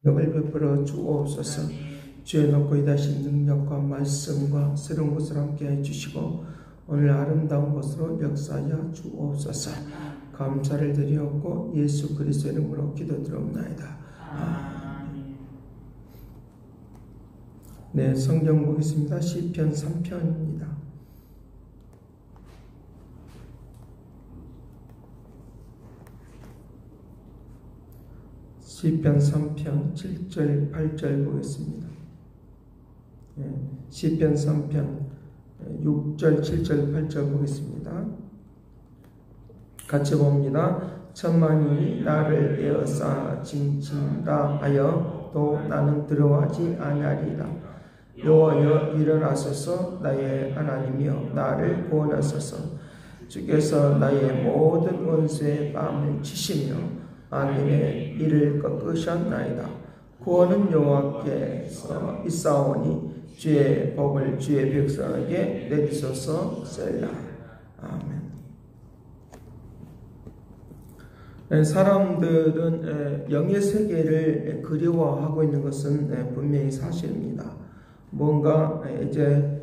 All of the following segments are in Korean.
능력을 베풀어 주옵소서. 주의 높고 이다신 능력과 말씀과 새로운 것을 함께해 주시고 오늘 아름다운 것으로 역사하여 주옵소서. 감사를 드리옵고 예수 그리스도의 이름으로 기도드리옵나이다. 아멘. 네, 성경 보겠습니다. 시편 3편입니다. 시편 3편 7절 8절 보겠습니다. 시편 3편 6절 7절 8절 보겠습니다. 같이 봅니다. 천만이 나를 에워싸 징친다 하여 또 나는 들어가지 아니하리라. 여호와여 일어나소서. 나의 하나님이여 나를 구원하소서. 주께서 나의 모든 원수의 뺨을 치시며 악인의 이를 꺾으셨나이다. 구원은 여호와께서 있사오니 주의 복을 주의 백성에게 내리소서. 셀라. 아멘. 사람들은 영의 세계를 그리워하고 있는 것은 분명히 사실입니다. 뭔가 이제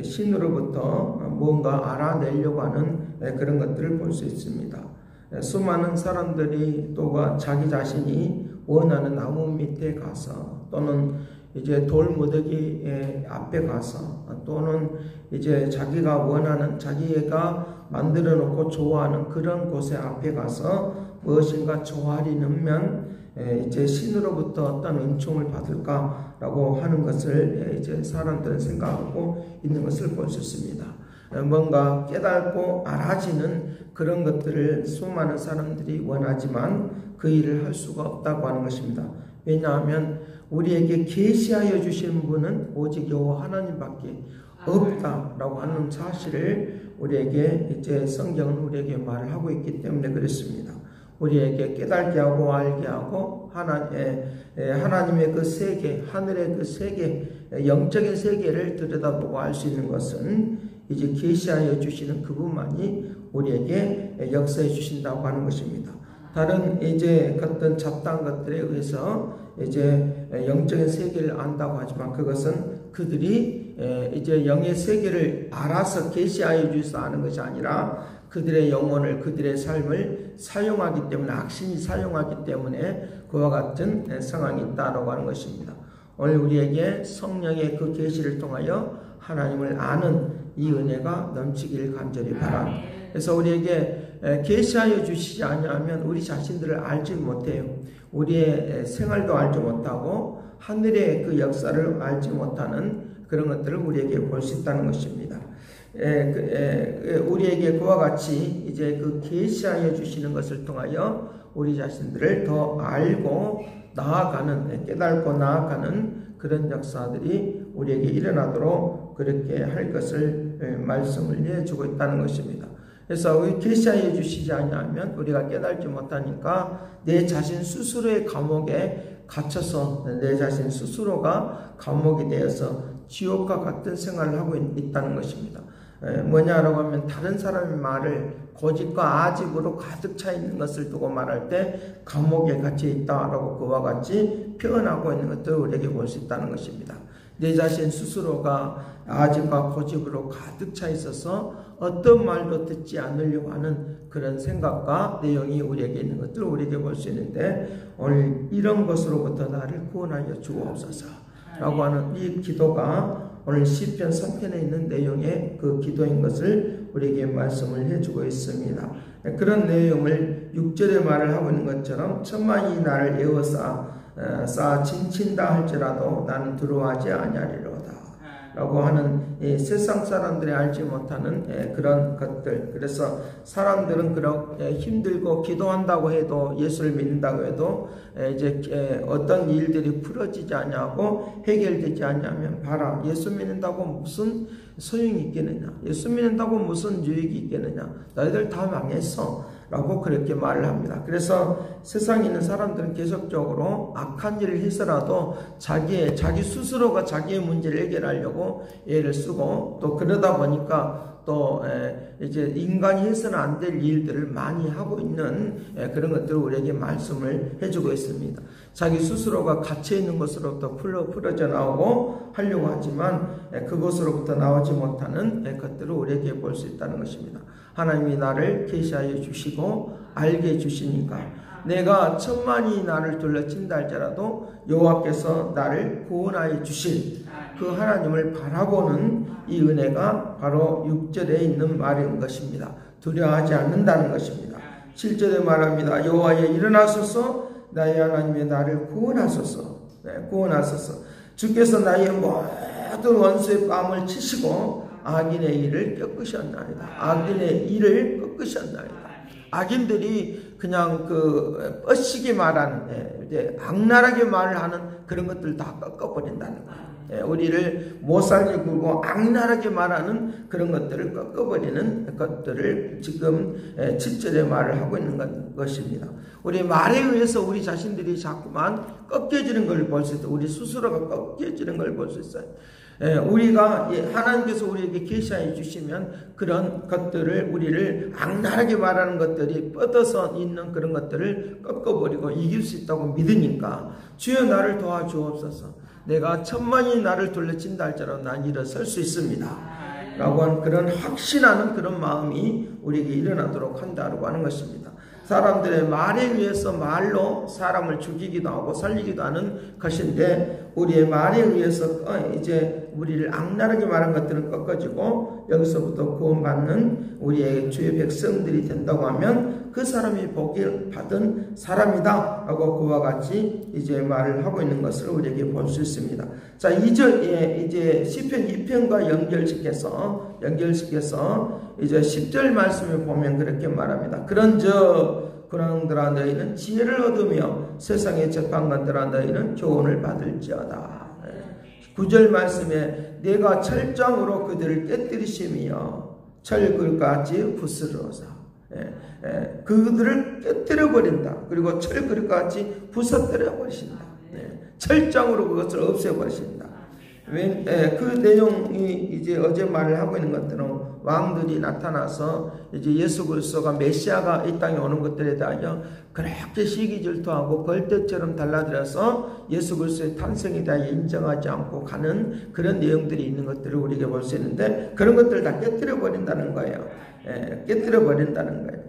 신으로부터 뭔가 알아내려고 하는 그런 것들을 볼 수 있습니다. 수많은 사람들이 또가 자기 자신이 원하는 나무 밑에 가서 또는 이제 돌무더기 앞에 가서 또는 이제 자기가 원하는 자기가 만들어 놓고 좋아하는 그런 곳에 앞에 가서 무엇인가 조아리면 이제 신으로부터 어떤 은총을 받을까라고 하는 것을 이제 사람들은 생각하고 있는 것을 볼 수 있습니다. 뭔가 깨닫고 알아지는 그런 것들을 수많은 사람들이 원하지만 그 일을 할 수가 없다고 하는 것입니다. 왜냐하면 우리에게 계시하여 주시는 분은 오직 여호와 하나님밖에 없다라고 하는 사실을 우리에게 이제 성경은 우리에게 말을 하고 있기 때문에 그렇습니다. 우리에게 깨닫게 하고 알게 하고 하나님의 그 세계, 하늘의 그 세계, 영적인 세계를 들여다보고 알 수 있는 것은 이제 계시하여 주시는 그분만이 우리에게 역사해 주신다고 하는 것입니다. 다른 이제 어떤 잡다한 것들에 의해서 이제 영적인 세계를 안다고 하지만 그것은 그들이 이제 영의 세계를 알아서 계시하여 주셔서 아는 것이 아니라 그들의 영혼을, 그들의 삶을 사용하기 때문에, 악신이 사용하기 때문에 그와 같은 상황이 있다라고 하는 것입니다. 오늘 우리에게 성령의 그 계시를 통하여 하나님을 아는 이 은혜가 넘치기를 간절히 바랍니다. 그래서 우리에게 계시하여 주시지 아니하면 우리 자신들을 알지 못해요. 우리의 생활도 알지 못하고 하늘의 그 역사를 알지 못하는 그런 것들을 우리에게 볼 수 있다는 것입니다. 우리에게 그와 같이 이제 그 계시하여 주시는 것을 통하여 우리 자신들을 더 알고 나아가는, 깨닫고 나아가는 그런 역사들이 우리에게 일어나도록 그렇게 할 것을 말씀을 해주고 있다는 것입니다. 그래서 우리 계시하여 주시지 않으면 우리가 깨달지 못하니까 내 자신 스스로의 감옥에 갇혀서 내 자신 스스로가 감옥이 되어서 지옥과 같은 생활을 하고 있다는 것입니다. 뭐냐라고 하면 다른 사람의 말을 고집과 아집으로 가득 차 있는 것을 두고 말할 때 감옥에 갇혀 있다라고 그와 같이 표현하고 있는 것들을 우리에게 볼 수 있다는 것입니다. 내 자신 스스로가 아집과 고집으로 가득 차 있어서 어떤 말도 듣지 않으려고 하는 그런 생각과 내용이 우리에게 있는 것들을 우리에게 볼 수 있는데 오늘 이런 것으로부터 나를 구원하여 주옵소서 라고 하는 이 기도가 오늘 시편 3편에 있는 내용의 그 기도인 것을 우리에게 말씀을 해주고 있습니다. 그런 내용을 6절에 말을 하고 있는 것처럼 천만이 나를 에워싸 징친다 할지라도 나는 두려워하지 아니하리로다 라고 하는 세상 사람들이 알지 못하는 그런 것들. 그래서 사람들은 그렇게 힘들고 기도한다고 해도 예수를 믿는다고 해도 이제 어떤 일들이 풀어지지 않냐고 해결되지 않냐면 봐라, 예수 믿는다고 무슨 소용이 있겠느냐, 예수 믿는다고 무슨 유익이 있겠느냐, 너희들 다 망했어 라고 그렇게 말을 합니다. 그래서 세상에 있는 사람들은 계속적으로 악한 일을 해서라도 자기 스스로가 자기의 문제를 해결하려고 애를 쓰고, 또 그러다 보니까 또 이제 인간이 해서는 안 될 일들을 많이 하고 있는 그런 것들을 우리에게 말씀을 해주고 있습니다. 자기 스스로가 갇혀 있는 것으로부터 풀어져 나오고 하려고 하지만 그것으로부터 나오지 못하는 것들을 우리에게 볼 수 있다는 것입니다. 하나님이 나를 계시하여 주시고 알게 해주시니까 내가 천만이 나를 둘러친다 할지라도 여호와께서 나를 구원하여 주실 그 하나님을 바라보는 이 은혜가 바로 6절에 있는 말인 것입니다. 두려워하지 않는다는 것입니다. 7절에 말합니다. 여호와여 일어나소서 나의 하나님의 나를 구원하소서. 구원하소서. 주께서 나의 모든 원수의 뺨을 치시고 악인의 일을 꺾으셨나이다. 악인의 일을 꺾으셨나이다. 악인들이 그냥 뻗치게 말하는, 이제 악랄하게 말을 하는 그런 것들 다 꺾어버린다는 거예요. 우리를 못살게 굴고 악랄하게 말하는 그런 것들을 꺾어버리는 것들을 지금 7절에 말을 하고 있는 것입니다. 우리 말에 의해서 우리 자신들이 자꾸만 꺾여지는 걸 볼 수 있어요. 우리 스스로가 꺾여지는 걸 볼 수 있어요. 우리가 하나님께서 우리에게 계시해 주시면 그런 것들을, 우리를 악랄하게 말하는 것들이 뻗어서 있는 그런 것들을 꺾어버리고 이길 수 있다고 믿으니까 주여 나를 도와주옵소서. 내가 천만이 나를 둘러친다 할지라도 난 일어설 수 있습니다 라고 하는 그런 확신하는 그런 마음이 우리에게 일어나도록 한다고 하는 것입니다. 사람들의 말에 의해서 말로 사람을 죽이기도 하고 살리기도 하는 것인데, 우리의 말에 의해서 이제 우리를 악랄하게 말한 것들은 꺾어지고 여기서부터 구원받는 우리의 주의 백성들이 된다고 하면 그 사람이 복을 받은 사람이다 라고 그와 같이 이제 말을 하고 있는 것을 우리에게 볼 수 있습니다. 자, 2절에 이제 시편 2편과 연결시켜서 이제 10절 말씀을 보면 그렇게 말합니다. 그런들아 너희는 지혜를 얻으며 세상의 재판관들아 너희는 교훈을 받을지어다. 9절 말씀에 내가 철장으로 그들을 깨뜨리시며 철그릇같이 부스러워서 그들을 깨뜨려 버린다. 그리고 철그릇같이 부서뜨려 버리신다. 철장으로 그것을 없애 버리신다. 그 내용이 이제 어제 말을 하고 있는 것들은 왕들이 나타나서 이제 예수 그리스도가 메시아가 이 땅에 오는 것들에 대하여 그렇게 시기질투하고 벌떼처럼 달라들어서 예수 그리스도의 탄생에 대하여 인정하지 않고 가는 그런 내용들이 있는 것들을 우리에게 볼 수 있는데, 그런 것들을 다 깨뜨려 버린다는 거예요. 깨뜨려 버린다는 거예요.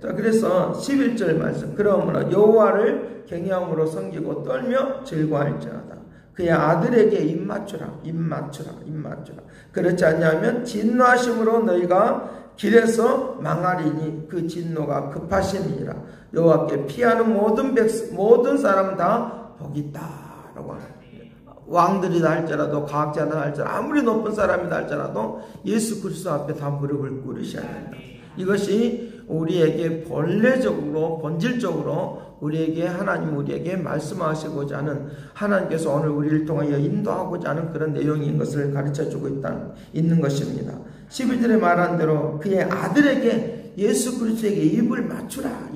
자, 그래서 11절 말씀, 그러므로 여호와를 경외함으로 섬기고 떨며 즐거워할지어다. 그의 아들에게 입맞추라. 그렇지 않냐면 진노하심으로 너희가 길에서 망하리니 그 진노가 급하심이니라. 여호와께 피하는 모든 사람은 다 복이 있다라고 합니다. 왕들이다 할지라도, 과학자다 할지라도, 아무리 높은 사람이다 할지라도 예수 그리스도 앞에 다 무릎을 꿇으셔야 된다. 이것이 우리에게 본질적으로 우리에게 하나님 우리에게 말씀하시고자 하는, 하나님께서 오늘 우리를 통하여 인도하고자 하는 그런 내용인 것을 가르쳐주고 있는 것입니다. 11절에 말한 대로 그의 아들에게 예수 그리스도에게 입을 맞추라.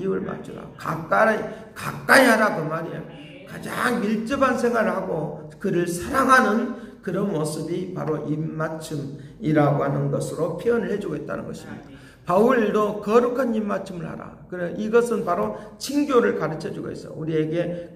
가까이 하라 그 말이에요. 가장 밀접한 생활을 하고 그를 사랑하는 그런 모습이 바로 입맞춤이라고 하는 것으로 표현을 해주고 있다는 것입니다. 바울도 거룩한 입맞춤을 하라. 그래, 이것은 바로 친교를 가르쳐주고 있어요. 우리에게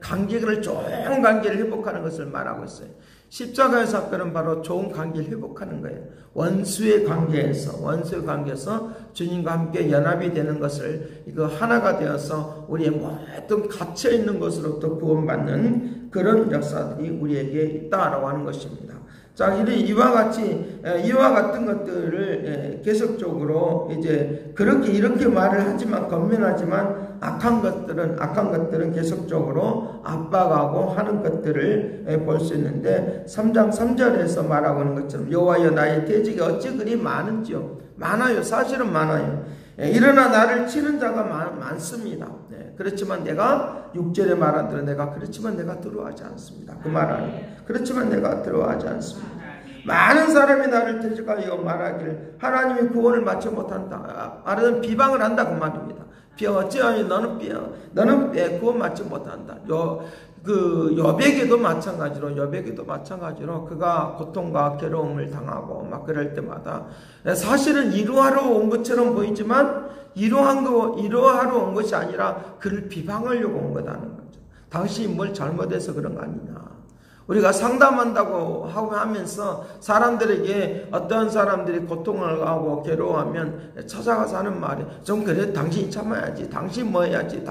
좋은 관계를 회복하는 것을 말하고 있어요. 십자가의 사건은 바로 좋은 관계를 회복하는 거예요. 원수의 관계에서 주님과 함께 연합이 되는 것을, 이거 하나가 되어서 우리의 모든 갇혀있는 것으로부터 구원받는 그런 역사들이 우리에게 있다라고 하는 것입니다. 자, 이와 같은 것들을 계속적으로 이제 이렇게 말을 하지만, 권면하지만 악한 것들은 계속적으로 압박하고 하는 것들을 볼 수 있는데, 3장 3절에서 말하고 있는 것처럼 여호와여 나의 대적이 어찌 그리 많은지요. 많아요. 사실은 많아요. 일어나 나를 치는 자가 많습니다. 그렇지만 내가 6절에 말한 대로 그렇지만 내가 두려워하지 않습니다. 그 말은 그렇지만 내가 두려워하지 않습니다. 많은 사람이 나를 대적하여 말하기를 하나님이 구원을 마치 못한다. 말하자면 비방을 한다 그 말입니다. 어찌하니 너는 구원 받지 못한다. 여백에도 마찬가지로 그가 고통과 괴로움을 당하고 막 그럴 때마다 사실은 이루하러 온 것처럼 보이지만 이루하러 온 것이 아니라 그를 비방하려고 온 거다는 거죠. 당신이 뭘 잘못해서 그런 거 아니냐. 우리가 상담한다고 하면서 사람들에게 어떤 사람들이 고통을 하고 괴로워하면 찾아가서 하는 말이 좀 그래 당신이 참아야지, 당신 뭐 해야지,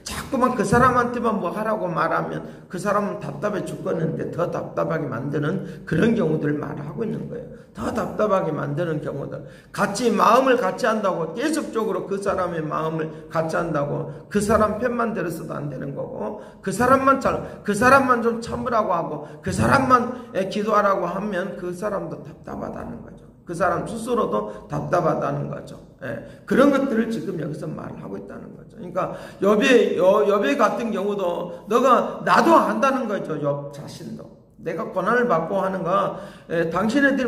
자꾸만 그 사람한테만 뭐 하라고 말하면 그 사람은 답답해 죽겠는데 더 답답하게 만드는 그런 경우들을 말하고 있는 거예요. 더 답답하게 만드는 경우들, 마음을 같이 한다고 계속적으로 그 사람의 마음을 같이 한다고 그 사람 편만 들어서도 안 되는 거고, 그 사람만 좀 참으라고 하고 그 사람만 기도하라고 하면 그 사람도 답답하다는 거죠. 그 사람 스스로도 답답하다는 거죠. 그런 것들을 지금 여기서 말을 하고 있다는 거죠. 그러니까 욥의 같은 경우도 나도 안다는 거죠. 욥 자신도. 내가 고난을 받고 하는 거, 당신네들이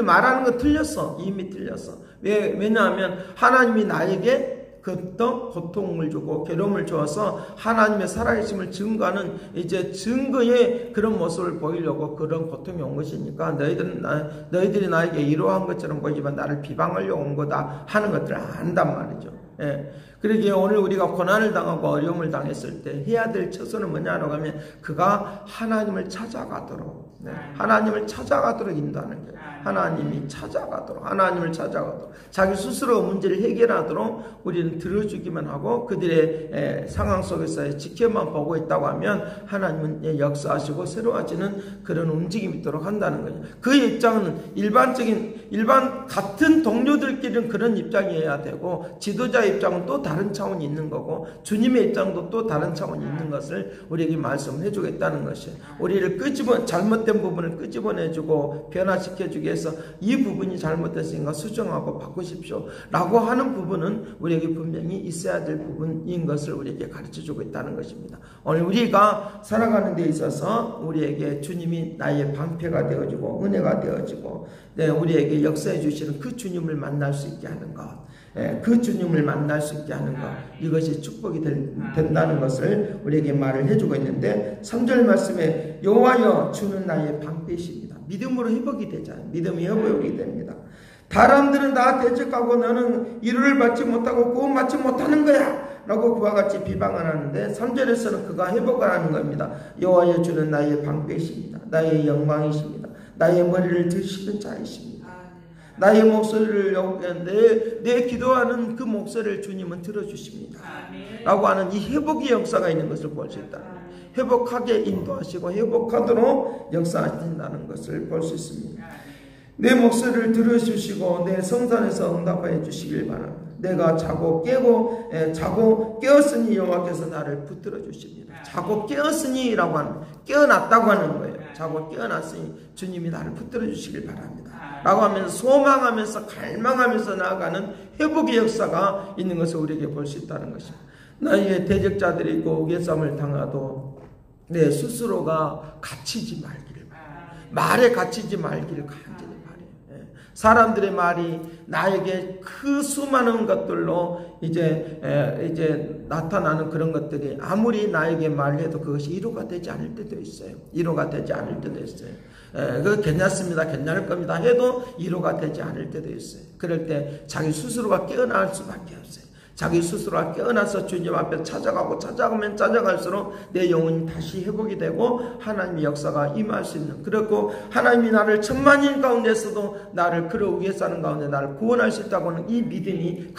말하는 거 틀렸어. 이미 틀렸어. 왜냐하면 하나님이 나에게 그또 고통을 주고 괴로움을 주어서 하나님의 살아계심을 증거하는 이제 증거의 그런 모습을 보이려고 그런 고통이 온 것이니까 너희들이 나에게 이러한 것처럼 보이지만 나를 비방하려고 온 거다 하는 것들을 안단 말이죠. 그러기에 오늘 우리가 고난을 당하고 어려움을 당했을 때 해야 될 처소는 뭐냐라고 하면 그가 하나님을 찾아가도록 인도하는 거예요. 하나님을 찾아가도록 자기 스스로 문제를 해결하도록 우리는 들어주기만 하고 그들의 상황 속에서 지켜만 보고 있다고 하면 하나님은 역사하시고 새로워지는 그런 움직임이 있도록 한다는 거죠. 그 입장은 일반 같은 동료들끼리는 그런 입장이어야 되고, 지도자의 입장은 또 다른 차원이 있는 거고, 주님의 입장도 또 다른 차원이 있는 것을 우리에게 말씀을 해주겠다는 것이에요. 우리를 잘못된 부분을 끄집어내주고 변화시켜주기 위해서 이 부분이 잘못됐으니까 수정하고 바꾸십시오 라고 하는 부분은 우리에게 분명히 있어야 될 부분인 것을 우리에게 가르쳐주고 있다는 것입니다. 오늘 우리가 살아가는 데 있어서 우리에게 주님이 나의 방패가 되어지고 은혜가 되어지고 우리에게 역사해 주시는 그 주님을 만날 수 있게 하는 것, 이것이 축복이 된다는 것을 우리에게 말을 해주고 있는데, 3절 말씀에 여호와여 주는 나의 방패이십니다. 믿음으로 회복이 되잖아요. 믿음이 회복이 됩니다. 사람들은 다 대적하고 너는 위로를 받지 못하고 구원받지 못하는 거야 라고 그와 같이 비방을 하는데, 3절에서는 그가 회복을 하는 겁니다. 여호와여 주는 나의 방패이십니다. 나의 영광이십니다. 나의 머리를 드시는 자이십니다. 나의 목소리를 내 기도하는 그 목소리를 주님은 들어주십니다 라고 하는 이 회복의 역사가 있는 것을 볼 수 있다. 회복하게 인도하시고 회복하도록 역사하신다는 것을 볼 수 있습니다. 내 목소리를 들어주시고 내 성산에서 응답하여 주시길 바랍니다. 내가 자고 깨었으니 여호와께서 나를 붙들어 주십니다. 자고 깨었으니라고 하는, 깨어났다고 하는 거예요. 자고 깨어났으니 주님이 나를 붙들어 주시길 바랍니다 라고 하면서 소망하면서 갈망하면서 나아가는 회복의 역사가 있는 것을 우리에게 볼 수 있다는 것입니다. 나의 대적자들이 있고 우겨쌈을 당하도 내 스스로가 갇히지 말기를 바랍니다. 말에 갇히지 말기를 간절히 바래요. 사람들의 말이 나에게 그 수많은 것들로 이제 나타나는 그런 것들이 아무리 나에게 말해도 그것이 위로가 되지 않을 때도 있어요. 괜찮습니다, 괜찮을 겁니다 해도 위로가 되지 않을 때도 있어요. 그럴 때 자기 스스로가 깨어날 수밖에 없어요. 자기 스스로가 깨어나서 주님 앞에 찾아가면 찾아갈수록 내 영혼이 다시 회복이 되고 하나님의 역사가 임할 수 있는, 그렇고 하나님이 나를 천만인 가운데서도 나를 그러기 위해 사는 가운데 나를 구원할 수 있다고 하는 이 믿음이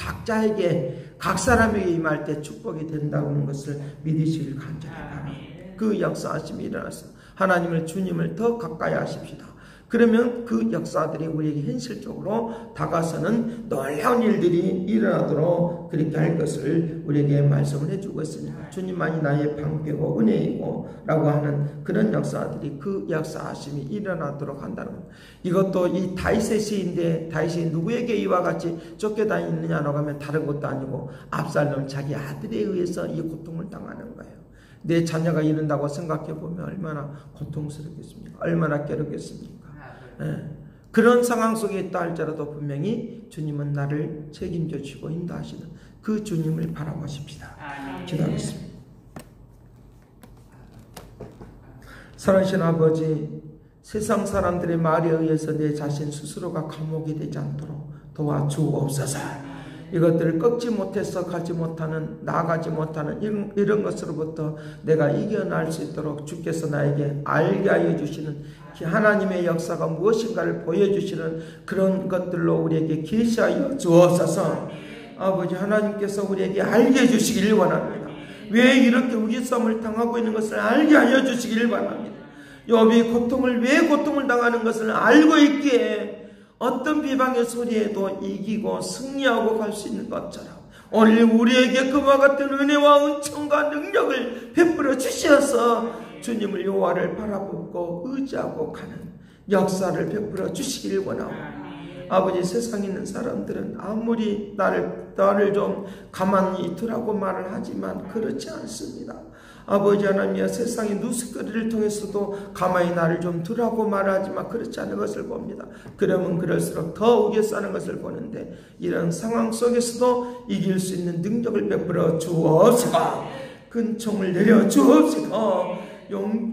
각 사람에게 임할 때 축복이 된다고 하는 것을 믿으시길 간절히 바랍니다. 그 역사하심이 일어나서 하나님을, 주님을 더 가까이 하십시다. 그러면 그 역사들이 우리에게 현실적으로 다가서는 놀라운 일들이 일어나도록 그렇게 할 것을 우리에게 말씀을 해주고 있습니다. 주님만이 나의 방패고 은혜이고 라고 하는 그런 역사들이, 그 역사하심이 일어나도록 한다는 것. 이것도 이 다윗의 시인데, 다윗이 누구에게 이와 같이 쫓겨다니느냐라고 하면 다른 것도 아니고 압살롬 자기 아들에 의해서 이 고통을 당하는 거예요. 내 자녀가 이른다고 생각해 보면 얼마나 고통스럽겠습니까? 얼마나 괴롭겠습니까? 그런 상황 속에 있다 할지라도 분명히 주님은 나를 책임져 주시고 인도하시는 그 주님을 바라보십시다. 기도하겠습니다. 사랑하신 아버지, 세상 사람들의 말에 의해서 내 자신 스스로가 감옥이 되지 않도록 도와주옵소서. 이것들을 꺾지 못해서 가지 못하는, 나아가지 못하는 이런 것으로부터 내가 이겨낼 수 있도록 주께서 나에게 알게 하여 주시는 하나님의 역사가 무엇인가를 보여주시는 그런 것들로 우리에게 계시하여 주옵소서. 아버지, 하나님께서 우리에게 알게 해주시기를 원합니다. 왜 이렇게 위기성을 당하고 있는 것을 알게 하여 주시기를 원합니다. 욥이 왜 고통을 당하는 것을 알고 있기에 어떤 비방의 소리에도 이기고 승리하고 갈 수 있는 것처럼 오늘 우리에게 그와 같은 은혜와 은총과 능력을 베풀어 주시어서 주님을 여호와를 바라보고 의지하고 가는 역사를 베풀어 주시기를 원하옵니다. 아버지, 세상에 있는 사람들은 아무리 나를 좀 가만히 두라고 말을 하지만 그렇지 않습니다. 아버지 하나님이여, 세상의 누스거리를 통해서도 가만히 나를 좀 두라고 말하지만 그렇지 않은 것을 봅니다. 그러면 그럴수록 더 우겨싸는 것을 보는데 이런 상황 속에서도 이길 수 있는 능력을 베풀어 주옵소서. 근총을 내려 주옵소서.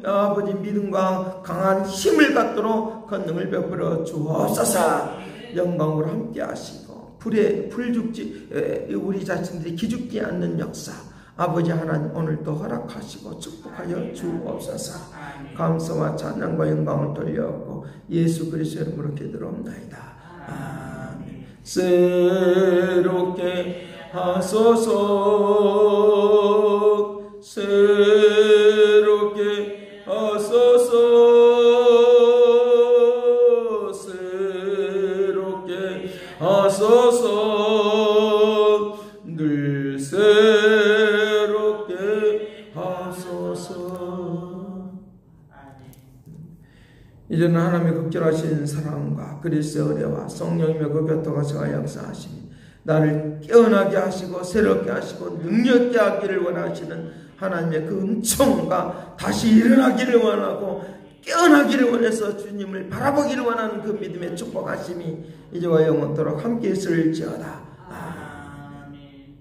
아버지, 믿음과 강한 힘을 갖도록 권능을 베풀어 주옵소서. 영광으로 함께 하시고 불 죽지 우리 자신들이 기죽지 않는 역사 아버지 하나님 오늘도 허락하시고 축복하여 주옵소서. 감사와 찬양과 영광을 돌려오고 예수 그리스도 이름으로 기도합나이다. 아멘. 새롭게 하소서, 새롭게 하소서, 새롭게 하소서, 늘 새롭게 하소서. 이제는 하나님의 극절하신 사랑과 그리스도의 은혜와 성령님의 그 교통하시와 역사하시니 나를 깨어나게 하시고 새롭게 하시고 능력있게 하기를 원하시는 하나님의 그 은총과 다시 일어나기를 원하고 깨어나기를 원해서 주님을 바라보기를 원하는 그 믿음의 축복하심이 이제와 영원토록 함께 있을지어다. 아멘.